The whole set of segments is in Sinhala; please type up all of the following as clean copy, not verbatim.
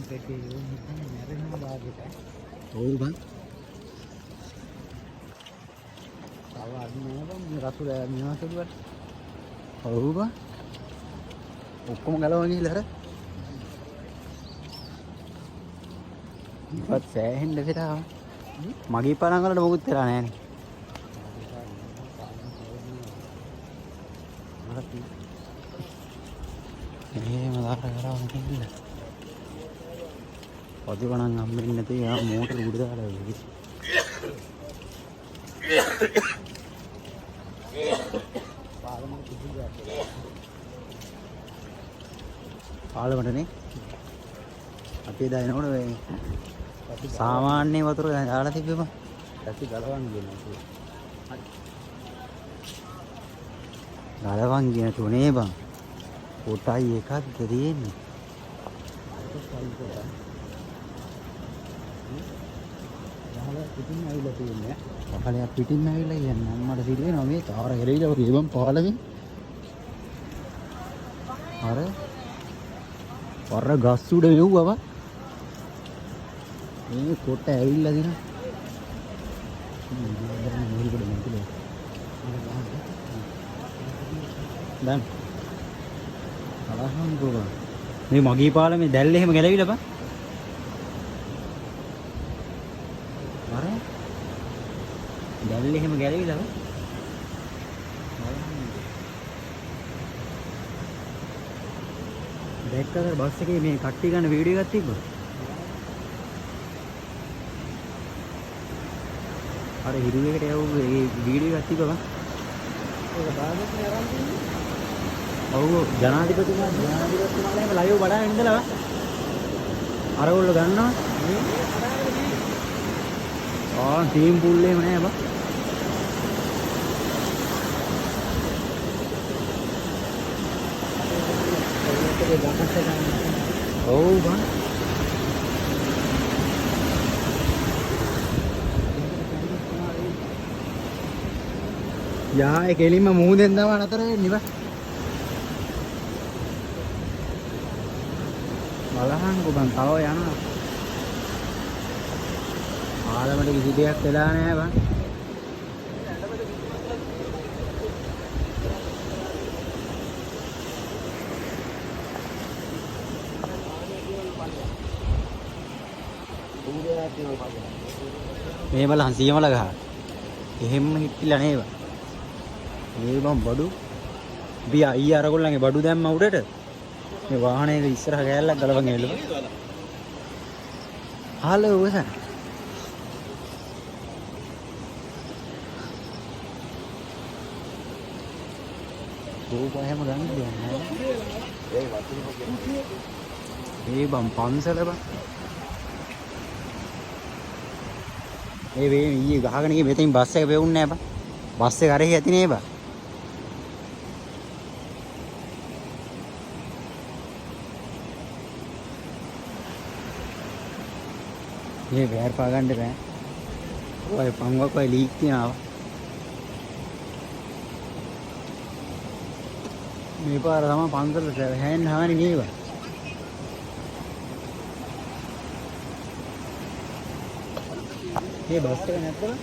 ඔව් බං. රතු මේවා කෙරුවට. ඔව් බං. ඔක්කොම ගලවගෙන ගිහලා හර. ඉවත් සෑහෙන්න වෙලා. මගේ පාරංග වලට මොකුත් වෙලා නැහැ නේ. එහෙම දාලා ගිහිල්ලා. පොදිවණන් හම්බෙන්නේ නැති යා මෝටර උඩ දාලා ඉවි. පාලමටනේ අපි දානකොට මේ සාමාන්‍ය වතුර දාලා තිබ්බෙම ඇති ගලවන්න දෙනවා. ගලවන් කියන තුනේ බං කොටයි එකක්ද තියෙන්නේ. පිටින් ඇවිල්ලා තියෙන්නේ. පහලයක් පිටින් ඇවිල්ලා යන්නේ. අම්මට සිදුවෙනවා මේ තාර ගෙරවිලා වගේ බං පහලමින්. අර වර ගස් උඩ මෙව්වව. මේ කොට ඇවිල්ලා දින. දැන් අලහම්දුලිල්ලාහ් මේ මගී පාලමේ දැල්ල එහෙම ගැලවිලා බං. අර දැල්ල එහෙම ගැලවිලා බං. දැක්කද බස් එකේ මේ කට්ටිය ගන්න වීඩියෝ එකක් තිබ්බා. අර හිරුවේකට යවු ඒ වීඩියෝ එකක් තිබ්බා බං. ඒක බාගත් නේ අරන් තින්නේ. ඔව් ජනාධිපතිතුමාලා එහෙම ලයිව් වඩාගෙන ඉඳලා අරගොල්ලෝ ගන්නවා. ටීම් පුල් එහෙම නෑ බං. ඔව් බං. යා ඒ කෙලින්ම මුහුදෙන් තමයි නතර වෙන්නේ බං. බලහන්කෝ බං තව යනවා. ආලමට කිසි දෙයක් වෙලා නැහැ බං. මේ බලහන් සියමල ගහ. එහෙම හිටිලා නේද? මේ බම් බඩු. බියා ඊ අරගොල්ලන්ගේ බඩු දැම්ම උඩට. මේ වාහනේ ඉස්සරහ ගෑල්ලක් ගලවන් ඇවිල්ලා. හලෝ ඔසන්. ඕක එහෙම ගන්න දෙයක් නෑ. ඒ වතුර ඒ බම් පන්සල බං. ඒ වේ ඊයේ ගහගෙන ගියේ මෙතනින් බස් එක වෙවුන්නේ නෑ බං. බස් එක අරහේ ඇති නේ බං. මේ බෑර් පා ගන්න බෑ. ඔය පංගුවක් ඔය ලීක් තියනවා. මේ පාර තමයි පන්සලට හැන් හානි නේද? මේ බස් එක නැද්ද බං?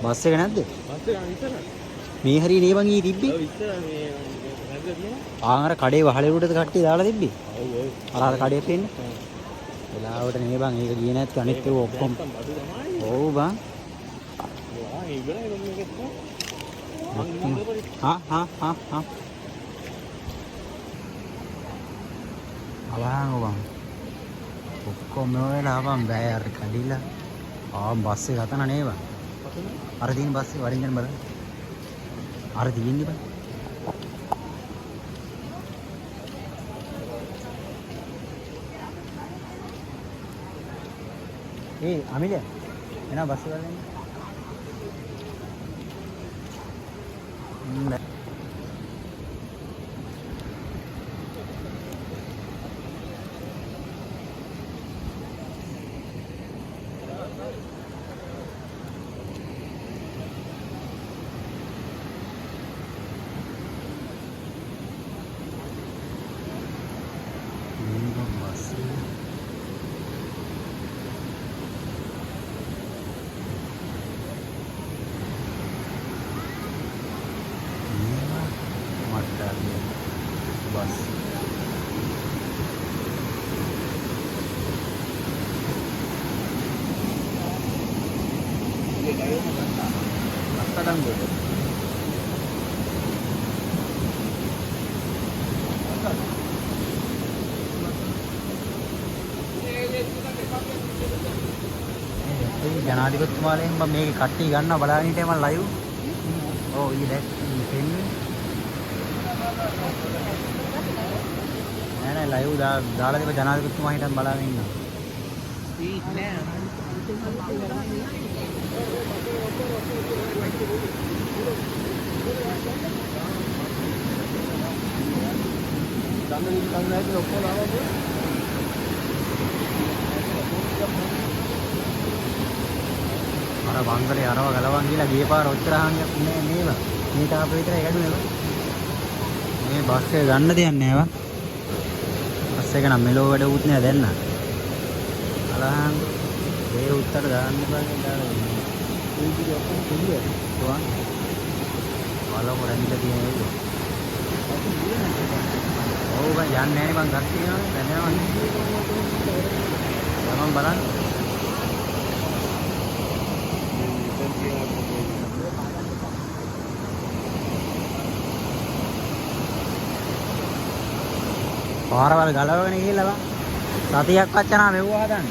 බස් එක නැද්ද? බස් එක විතර. මේ හරිය නේ බං ඊ තිබ්බේ. ඔව් විතර මේ නැද්ද තියෙනවා. ආන් අර කඩේ වහලේ උඩට කට්ටිය දාලා තිබ්බේ. ඔව් ඔව්. අර කඩේට එන්නේ. වෙලාවට නේ බං ඒක ගියේ නැත්නම් අනිත් ඒවා ඔක්කොම. ඔව් බං. ඔයා ඉවරයි බං මේකත්. හා අලහන් බං. ඔක්කොම වෙලා බං බෑ අර කඩිලා. බස් එක හතන නේ බං. අර තියෙන බස් එක වරින් යන බලන්න. අර තියෙන්නේ බං. ඒ අමිල එනවා බස් එක ගන්න. බස්. අත්තඩංගුව. ජනාධිපතිතුමාලෙන් මම මේක කට්ටිය ගන්නවා බලාගෙන හිටියා මම ලයිව්. ඔව් ඊ දැක් දෙන්නේ. නෑ ලයිව් දාලා තිබ්බ ජනාධිපතිතුමා හිටන් බලාගෙන ඉන්නවා. ස්පීඩ් නෑ. දන්නේ කන්නායිද ඔක්කොම ආවද? අර වංගලේ අරව ගලවන් ගිහලා ගිය පාර ඔච්චර හානියක් නෑ නේද? මේ තාප විතරයි ගැඩුනේ. මේ බස් එක ගන්න දෙයක් නෑ වා. බස් එක නම් මෙලෝ වැඩ උත් නෑ දැන් නා. අලහන් ඒ උත්තර දාන්න බෑ දාලා ඉන්නේ. ඒ කිරි ඔක්කොම පිළිවෙල. කොහොම? වල හොරන්ද තියෙන්නේ. ඔව් බං යන්නේ නෑනේ මං ගස් තියනවා දැන් යනවා. මම බලන්න. පාරවල් ගලවගෙන ගිහලා බං සතියක් වච්චනා මෙව්ව හදන්න.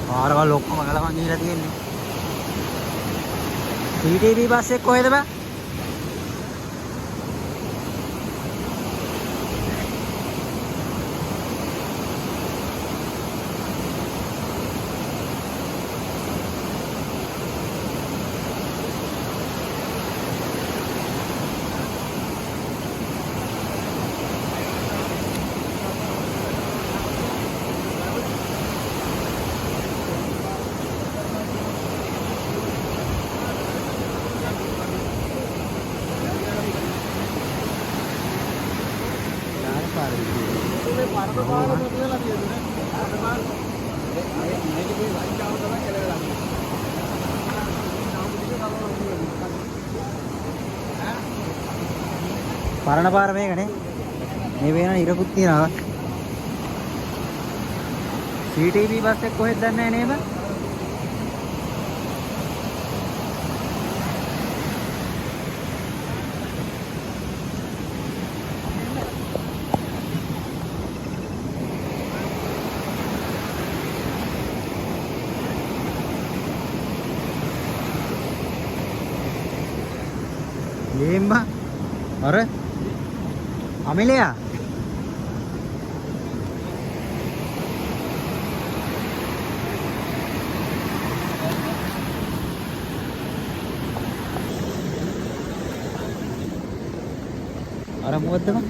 පාරවල් ඔක්කොම ගලවන් ගිහලා තියෙන්නේ. TTB බස් එක කොහෙද බං? පරණ පාර මේකනේ. මේ වෙන ඉරකුත් තියනවා. TTB බස් එක කොහෙද දන්නේ නැහැ නේද? Lemba, अरे, Amelia. अरे मुद्दे में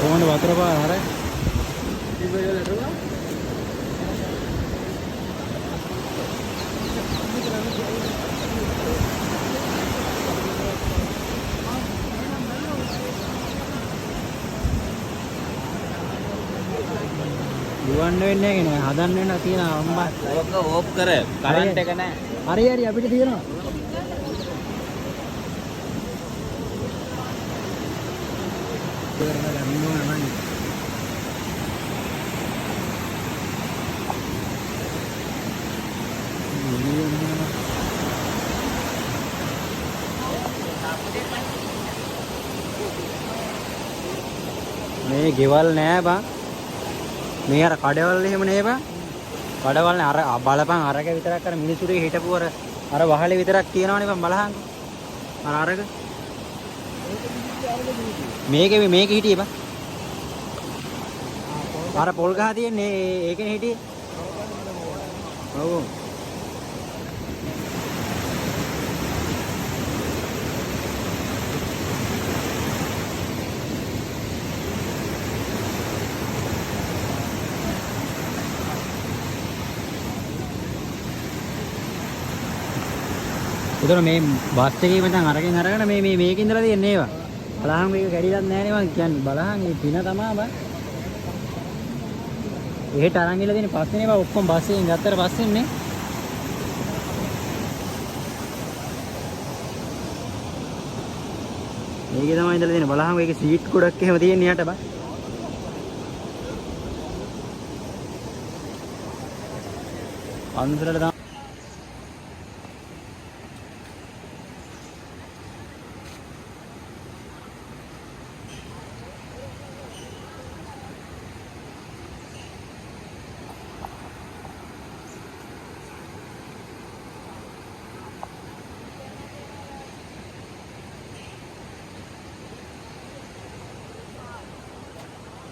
කොහොමද වතුර පාර හරි දුවන්න වෙන්නේ නැහැ නේ හදන්න වෙන තියෙනවා අම්මා ඕක ඕෆ් කර කරන්ට් එක නැහැ හරි හරි අපිට තියෙනවා මේ ගෙවල් නෑ බං මේ අර කඩවල එහෙම නේ බං කඩවල්නේ අර බලපන් අරක විතරක් අර මිනිසුරේ හිටපු අර වහලේ විතරක් තියෙනවනේ බං බලහන්. අරක මේකේ හිටියේ බං. අර පොල් ගහ තියෙන්නේ ඒකනේ හිටියේ. ඔව්. උදේ මේ බස් එකේ මචං අරගෙන මේකේ ඉඳලා තියන්නේ ඒවා. බලහන් මේක කැඩිලත් නැහැ නේ මං කියන්නේ. බලහන් මේ පින තමා බං. එහෙට අරන් ගිහලා තියෙන පස්සේනේ බං ඔක්කොම බස් එකෙන් ගත්තට පස්සේනේ. මේකේ තමයි ඉඳලා තියෙන්නේ. බලහන් මේකේ සීට් ගොඩක් එහෙම තියෙන්නේ යට බං. අන්තරට තමයි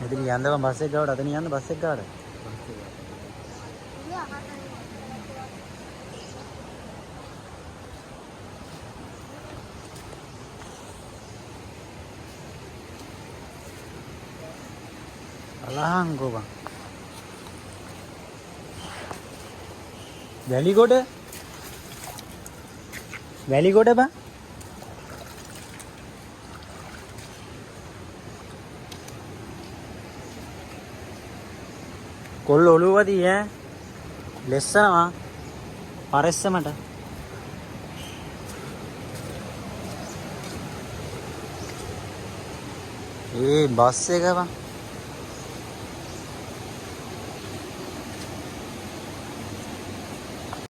එතන යන්න බං බස් එක ගාවට. අතන යන්න බස් එක ගාවට. අලහං ගෝ බං. වැලිගොඩ බං. කොල්ල ඔළුවදී ඈ ලෙස්සනවා පරෙස්සමට. ඒ බස් එක බං.